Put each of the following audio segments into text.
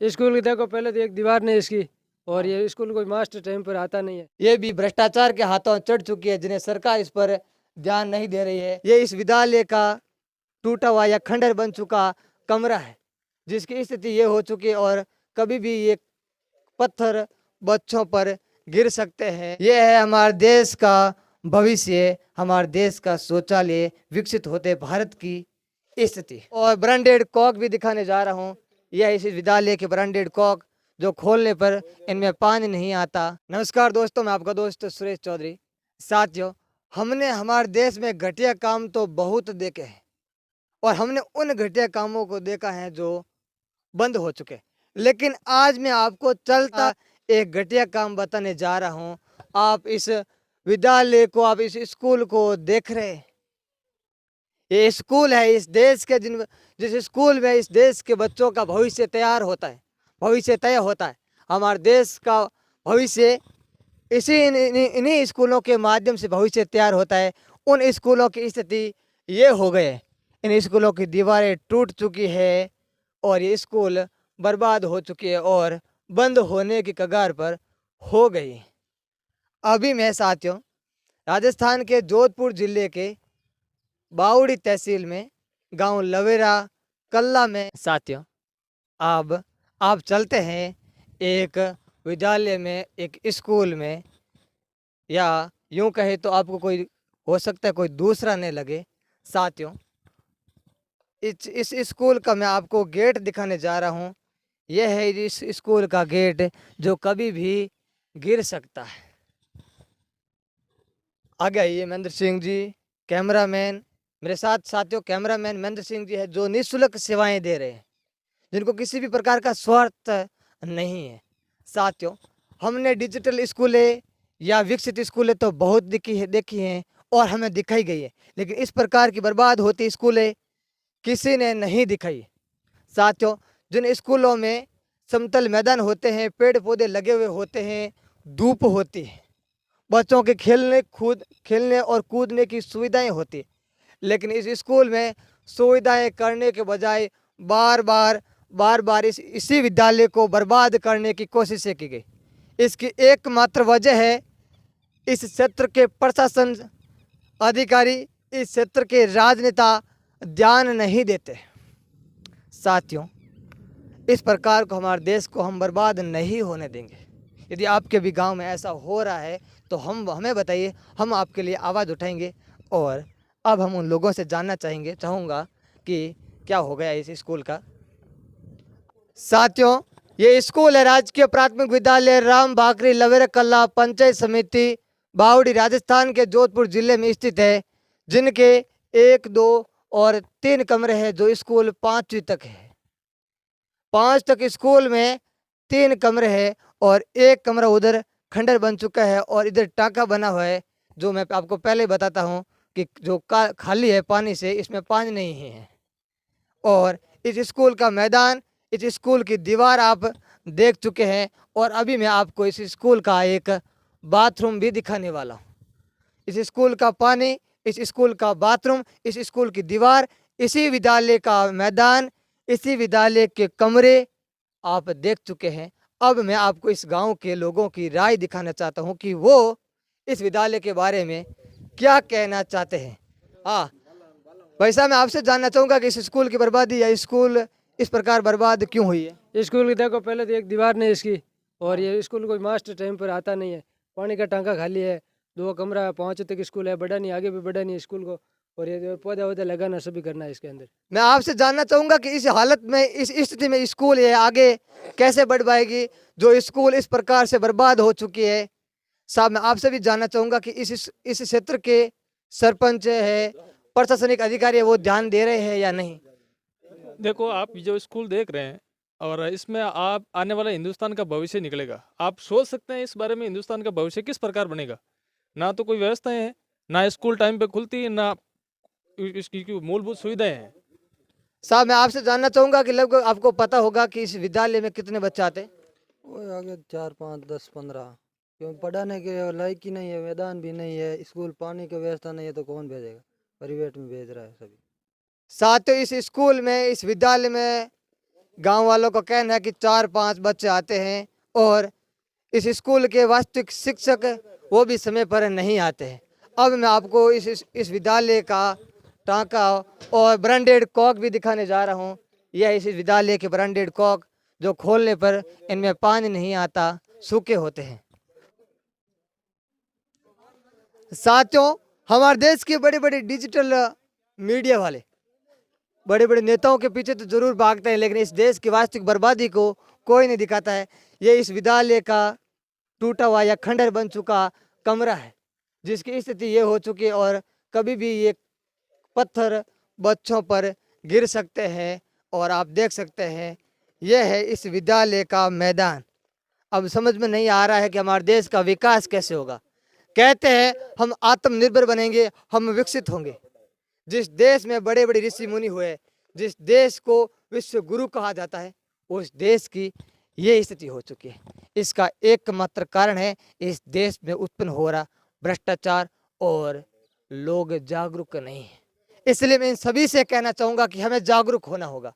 School की देखो, पहले तो एक दीवार नहीं इसकी, और ये स्कूल कोई मास्टर टाइम पर आता नहीं है। ये भी भ्रष्टाचार के हाथों चढ़ चुकी है, जिन्हें सरकार इस पर ध्यान नहीं दे रही है। ये इस विद्यालय का टूटा हुआ या खंडर बन चुका कमरा है, जिसकी स्थिति ये हो चुकी है और कभी भी ये पत्थर बच्चों पर गिर सकते हैं। ये है हमारे देश का भविष्य, हमारे देश का शौचालय, विकसित होते भारत की स्थिति। और ब्रांडेड कॉक भी दिखाने जा रहा हूँ। यह इस विद्यालय के ब्रांडेड कॉक, जो खोलने पर इनमें पानी नहीं आता। नमस्कार दोस्तों, मैं आपका दोस्त सुरेश चौधरी। साथियों, हमने हमारे देश में घटिया काम तो बहुत देखे हैं, और हमने उन घटिया कामों को देखा है जो बंद हो चुके, लेकिन आज मैं आपको चलता एक घटिया काम बताने जा रहा हूं। आप इस विद्यालय को, आप इस स्कूल को देख रहे हैं। ये स्कूल है इस देश के, जिस स्कूल में इस देश के बच्चों का भविष्य तैयार होता है, भविष्य तय होता है। हमारे देश का भविष्य इन्हीं स्कूलों के माध्यम से भविष्य तैयार होता है। उन स्कूलों की स्थिति ये हो गए, इन स्कूलों की दीवारें टूट चुकी है और ये स्कूल बर्बाद हो चुकी है और बंद होने की कगार पर हो गई। अभी मैं साथियों राजस्थान के जोधपुर जिले के बावड़ी तहसील में गांव लवेरा कल्ला में साथियों अब आप चलते हैं एक विद्यालय में, एक स्कूल में, या यूं कहे तो आपको कोई हो सकता है कोई दूसरा नहीं लगे। साथियों, इस स्कूल का मैं आपको गेट दिखाने जा रहा हूं। यह है इस स्कूल का गेट, जो कभी भी गिर सकता है। आगे आइए महेंद्र सिंह जी, कैमरामैन मेरे साथ। साथियों, कैमरामैन महेंद्र सिंह जी है, जो निःशुल्क सेवाएं दे रहे हैं, जिनको किसी भी प्रकार का स्वार्थ नहीं है। साथियों, हमने डिजिटल स्कूलें या विकसित स्कूलें तो बहुत देखी हैं और हमें दिखाई गई है, लेकिन इस प्रकार की बर्बाद होती स्कूलें किसी ने नहीं दिखाई। साथियों, जिन स्कूलों में समतल मैदान होते हैं, पेड़ पौधे लगे हुए होते हैं, धूप होती है, बच्चों के खेलने और कूदने की सुविधाएं होती है, लेकिन इस स्कूल में सुविधाएं करने के बजाय बार बार इसी विद्यालय को बर्बाद करने की कोशिशें की गई। इसकी एकमात्र वजह है इस क्षेत्र के प्रशासन अधिकारी, इस क्षेत्र के राजनेता ध्यान नहीं देते। साथियों, इस प्रकार को हमारे देश को हम बर्बाद नहीं होने देंगे। यदि आपके भी गांव में ऐसा हो रहा है तो हमें बताइए, हम आपके लिए आवाज़ उठाएंगे। और अब हम उन लोगों से जानना चाहूँगा कि क्या हो गया इस स्कूल का। साथियों, ये स्कूल है राजकीय प्राथमिक विद्यालय राम भाकरी लवेरा कल्ला, पंचायत समिति बावड़ी, राजस्थान के जोधपुर जिले में स्थित है, जिनके 1, 2 और 3 कमरे हैं। जो स्कूल 5वीं तक है, 5 तक स्कूल में 3 कमरे हैं और एक कमरा उधर खंडर बन चुका है और इधर टाँका बना हुआ है, जो मैं आपको पहले बताता हूँ कि जो खाली है पानी से, इसमें पानी नहीं है। और इस स्कूल का मैदान, इस स्कूल की दीवार आप देख चुके हैं, और अभी मैं आपको इस स्कूल का एक बाथरूम भी दिखाने वाला हूँ। इस स्कूल का पानी, इस स्कूल का बाथरूम, इस स्कूल की दीवार, इसी विद्यालय का मैदान, इसी विद्यालय के कमरे आप देख चुके हैं। अब मैं आपको इस गांव के लोगों की राय दिखाना चाहता हूं कि वो इस विद्यालय के बारे में क्या कहना चाहते हैं। हाँ भाई साहब, मैं आपसे जानना चाहूँगा कि इस स्कूल की बर्बादी या स्कूल इस प्रकार बर्बाद क्यों हुई है। स्कूल की देखो, पहले तो एक दीवार नहीं इसकी, और ये स्कूल कोई मास्टर टाइम पर आता नहीं है। पानी का टांका खाली है, 2 कमरा है, 5 तक स्कूल है, बड़ा नहीं, आगे भी बड़ा नहीं स्कूल को, और ये पौधा वौधा लगाना सभी करना है इसके अंदर। मैं आपसे जानना चाहूँगा कि इस हालत में, इस स्थिति में स्कूल ये आगे कैसे बढ़ पाएगी, जो स्कूल इस प्रकार से बर्बाद हो चुकी है। साहब, मैं आपसे भी जानना चाहूँगा कि इस क्षेत्र के सरपंच है, प्रशासनिक अधिकारी है, वो ध्यान दे रहे हैं या नहीं। देखो, आप जो स्कूल देख रहे हैं और इसमें आप आने वाला हिंदुस्तान का भविष्य निकलेगा। आप सोच सकते हैं इस बारे में, हिंदुस्तान का भविष्य किस प्रकार बनेगा। ना तो कोई व्यवस्थाएं हैं, ना स्कूल टाइम पे खुलती है, ना इसकी मूलभूत सुविधाएं हैं। साहब, मैं आपसे जानना चाहूँगा कि लगभग आपको पता होगा कि इस विद्यालय में कितने बच्चे आते हैं। वो आगे 4, 5, 10, 15, क्यों पढ़ाने के लायक ही नहीं है, मैदान भी नहीं है, स्कूल पानी की व्यवस्था नहीं है, तो कौन भेजेगा। प्राइवेट में भेज रहा है सभी। साथियों, इस स्कूल में, इस विद्यालय में गांव वालों का कहना है कि 4-5 बच्चे आते हैं और इस स्कूल के वास्तविक शिक्षक वो भी समय पर नहीं आते हैं। अब मैं आपको इस विद्यालय का टांका और ब्रांडेड कॉक भी दिखाने जा रहा हूँ। यह इस विद्यालय के ब्रांडेड कॉक जो खोलने पर इनमें पानी नहीं आता, सूखे होते हैं। साथियों, हमारे देश के बड़े बड़े डिजिटल मीडिया वाले बड़े बड़े नेताओं के पीछे तो जरूर भागते हैं, लेकिन इस देश की वास्तविक बर्बादी को कोई नहीं दिखाता है। ये इस विद्यालय का टूटा हुआ या खंडर बन चुका कमरा है, जिसकी स्थिति ये हो चुकी है और कभी भी ये पत्थर बच्चों पर गिर सकते हैं। और आप देख सकते हैं यह है इस विद्यालय का मैदान। अब समझ में नहीं आ रहा है कि हमारे देश का विकास कैसे होगा। कहते हैं हम आत्मनिर्भर बनेंगे, हम विकसित होंगे। जिस देश में बड़े बड़े ऋषि मुनि हुए, जिस देश को विश्व गुरु कहा जाता है, उस देश की ये स्थिति हो चुकी है। इसका एकमात्र कारण है इस देश में उत्पन्न हो रहा भ्रष्टाचार और लोग जागरूक नहीं है। इसलिए मैं इन सभी से कहना चाहूँगा कि हमें जागरूक होना होगा,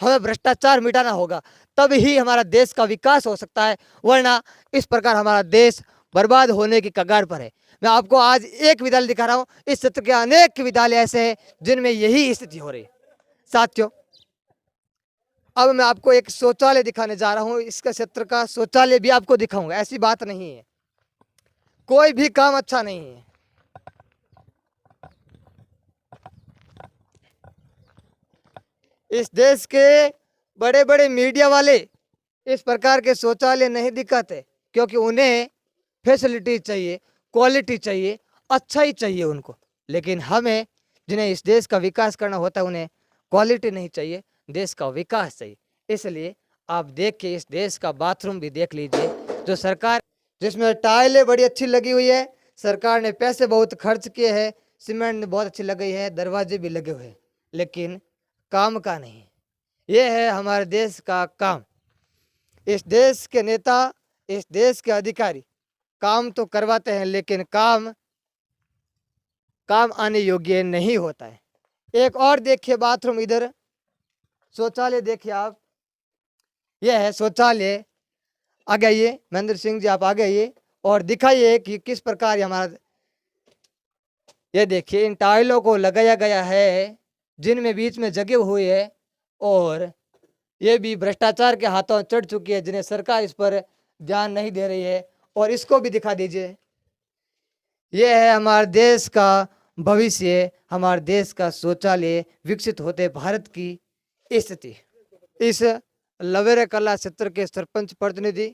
हमें भ्रष्टाचार मिटाना होगा, तब ही हमारा देश का विकास हो सकता है, वरना इस प्रकार हमारा देश बर्बाद होने की कगार पर है। मैं आपको आज एक विद्यालय दिखा रहा हूँ, इस क्षेत्र के अनेक विद्यालय ऐसे हैं जिनमें यही स्थिति हो रही है। साथियों, अब मैं आपको एक शौचालय दिखाने जा रहा हूँ। इसका क्षेत्र का शौचालय भी आपको दिखाऊंगा। ऐसी बात नहीं है, कोई भी काम अच्छा नहीं है। इस देश के बड़े बड़े मीडिया वाले इस प्रकार के शौचालय नहीं दिखाते, क्योंकि उन्हें फैसिलिटी चाहिए, क्वालिटी चाहिए, अच्छा ही चाहिए उनको। लेकिन हमें जिन्हें इस देश का विकास करना होता है, उन्हें क्वालिटी नहीं चाहिए, देश का विकास चाहिए। इसलिए आप देख के इस देश का बाथरूम भी देख लीजिए, जो सरकार जिसमें टाइलें बड़ी अच्छी लगी हुई है, सरकार ने पैसे बहुत खर्च किए हैं, सीमेंट बहुत अच्छी लगी है, दरवाजे भी लगे हुए हैं, लेकिन काम का नहीं। ये है हमारे देश का काम। इस देश के नेता, इस देश के अधिकारी काम तो करवाते हैं, लेकिन काम आने योग्य नहीं होता है। एक और देखिए बाथरूम, इधर शौचालय देखिए आप, यह है शौचालय। आ गइए महेंद्र सिंह जी, आप आ गइए और दिखाइए कि किस प्रकार हमारा, ये देखिए इन टाइलों को लगाया गया है जिनमें बीच में जगह हुई है, और ये भी भ्रष्टाचार के हाथों चढ़ चुकी है, जिन्हें सरकार इस पर ध्यान नहीं दे रही है। और इसको भी दिखा दीजिए, ये है हमारे देश का भविष्य, हमारे देश का शौचालय विकसित होते भारत की स्थिति। इस लवेरा कला क्षेत्र के सरपंच प्रतिनिधि,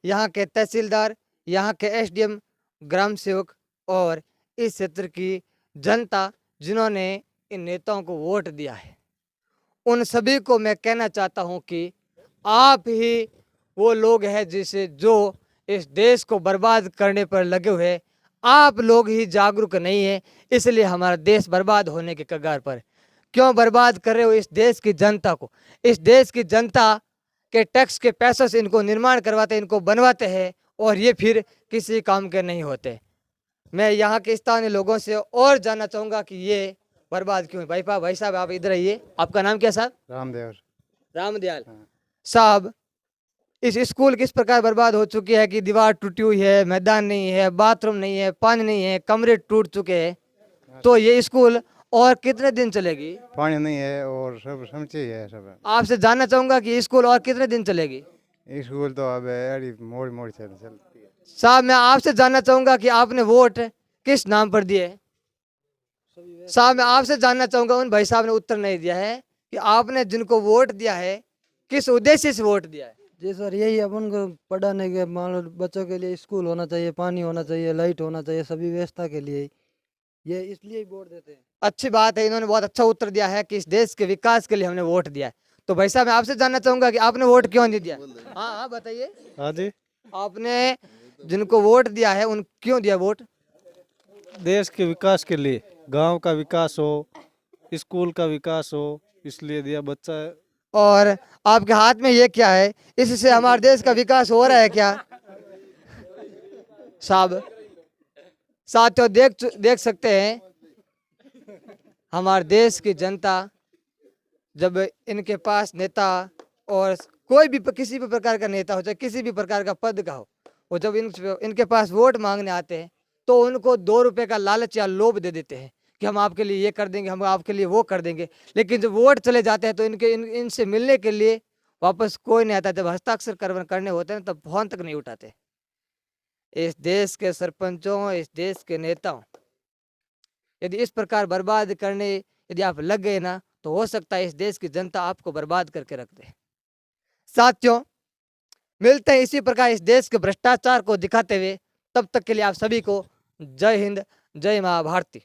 यहाँ के तहसीलदार, यहाँ के एसडीएम, ग्राम सेवक और इस क्षेत्र की जनता जिन्होंने इन नेताओं को वोट दिया है, उन सभी को मैं कहना चाहता हूं कि आप ही वो लोग हैं जो इस देश को बर्बाद करने पर लगे हुए। आप लोग ही जागरूक नहीं है, इसलिए हमारा देश बर्बाद होने के कगार पर। क्यों बर्बाद कर रहे हो इस देश की जनता को? इस देश की जनता के टैक्स के पैसों से इनको निर्माण करवाते, इनको बनवाते हैं, और ये फिर किसी काम के नहीं होते। मैं यहाँ के स्थानीय लोगों से और जानना चाहूँगा कि ये बर्बाद क्यों है। भाई साहब आप इधर आइए, आपका नाम क्या साहब? रामदयाल साहब, इस स्कूल किस प्रकार बर्बाद हो चुकी है कि दीवार टूटी हुई है, मैदान नहीं है, बाथरूम नहीं है, पानी नहीं है, कमरे टूट चुके हैं। तो ये स्कूल और कितने दिन चलेगी? पानी नहीं है और सब समझे है सब। आपसे जानना चाहूंगा कि स्कूल और कितने दिन चलेगी? स्कूल तो अब मोड़ चलती है। साहब मैं आपसे जानना चाहूंगा कि आपने वोट किस नाम पर दिए? साहब मैं आपसे जानना चाहूंगा, उन भाई साहब ने उत्तर नहीं दिया है कि आपने जिनको वोट दिया है किस उद्देश्य से वोट दिया है। जी सर, यही अपन को पढ़ाने के, मान लो बच्चों के लिए स्कूल होना चाहिए, पानी होना चाहिए, लाइट होना चाहिए, सभी व्यवस्था के लिए ये इसलिए ही वोट देते हैं। अच्छी बात है, इन्होंने बहुत अच्छा उत्तर दिया है कि इस देश के विकास के लिए हमने वोट दिया है। तो भाई साहब मैं आपसे जानना चाहूंगा कि आपने वोट क्यों नहीं दिया? हाँ बताइए। हाँ जी, आपने जिनको वोट दिया है उन क्यों दिया वोट? देश के विकास के लिए, गांव का विकास हो, स्कूल का विकास हो, इसलिए दिया। बच्चा और आपके हाथ में ये क्या है? इससे हमारे देश का विकास हो रहा है क्या साहब? साथियों देख सकते हैं हमारे देश की जनता, जब इनके पास नेता और कोई भी किसी भी प्रकार का नेता हो, चाहे किसी भी प्रकार का पद का हो, वो जब इनके पास वोट मांगने आते हैं तो उनको 2 रुपए का लालच या लोभ दे देते हैं कि हम आपके लिए ये कर देंगे, हम आपके लिए वो कर देंगे। लेकिन जब वोट चले जाते हैं तो इनसे मिलने के लिए वापस कोई नहीं आता। जब हस्ताक्षर करने होते हैं तब फोन तक नहीं उठाते। इस देश के सरपंचों, इस देश के नेताओं, यदि इस प्रकार बर्बाद करने यदि आप लग गए ना, तो हो सकता है इस देश की जनता आपको बर्बाद करके रख दे। साथियों, मिलते हैं इसी प्रकार इस देश के भ्रष्टाचार को दिखाते हुए। तब तक के लिए आप सभी को जय हिंद, जय माँ भारती।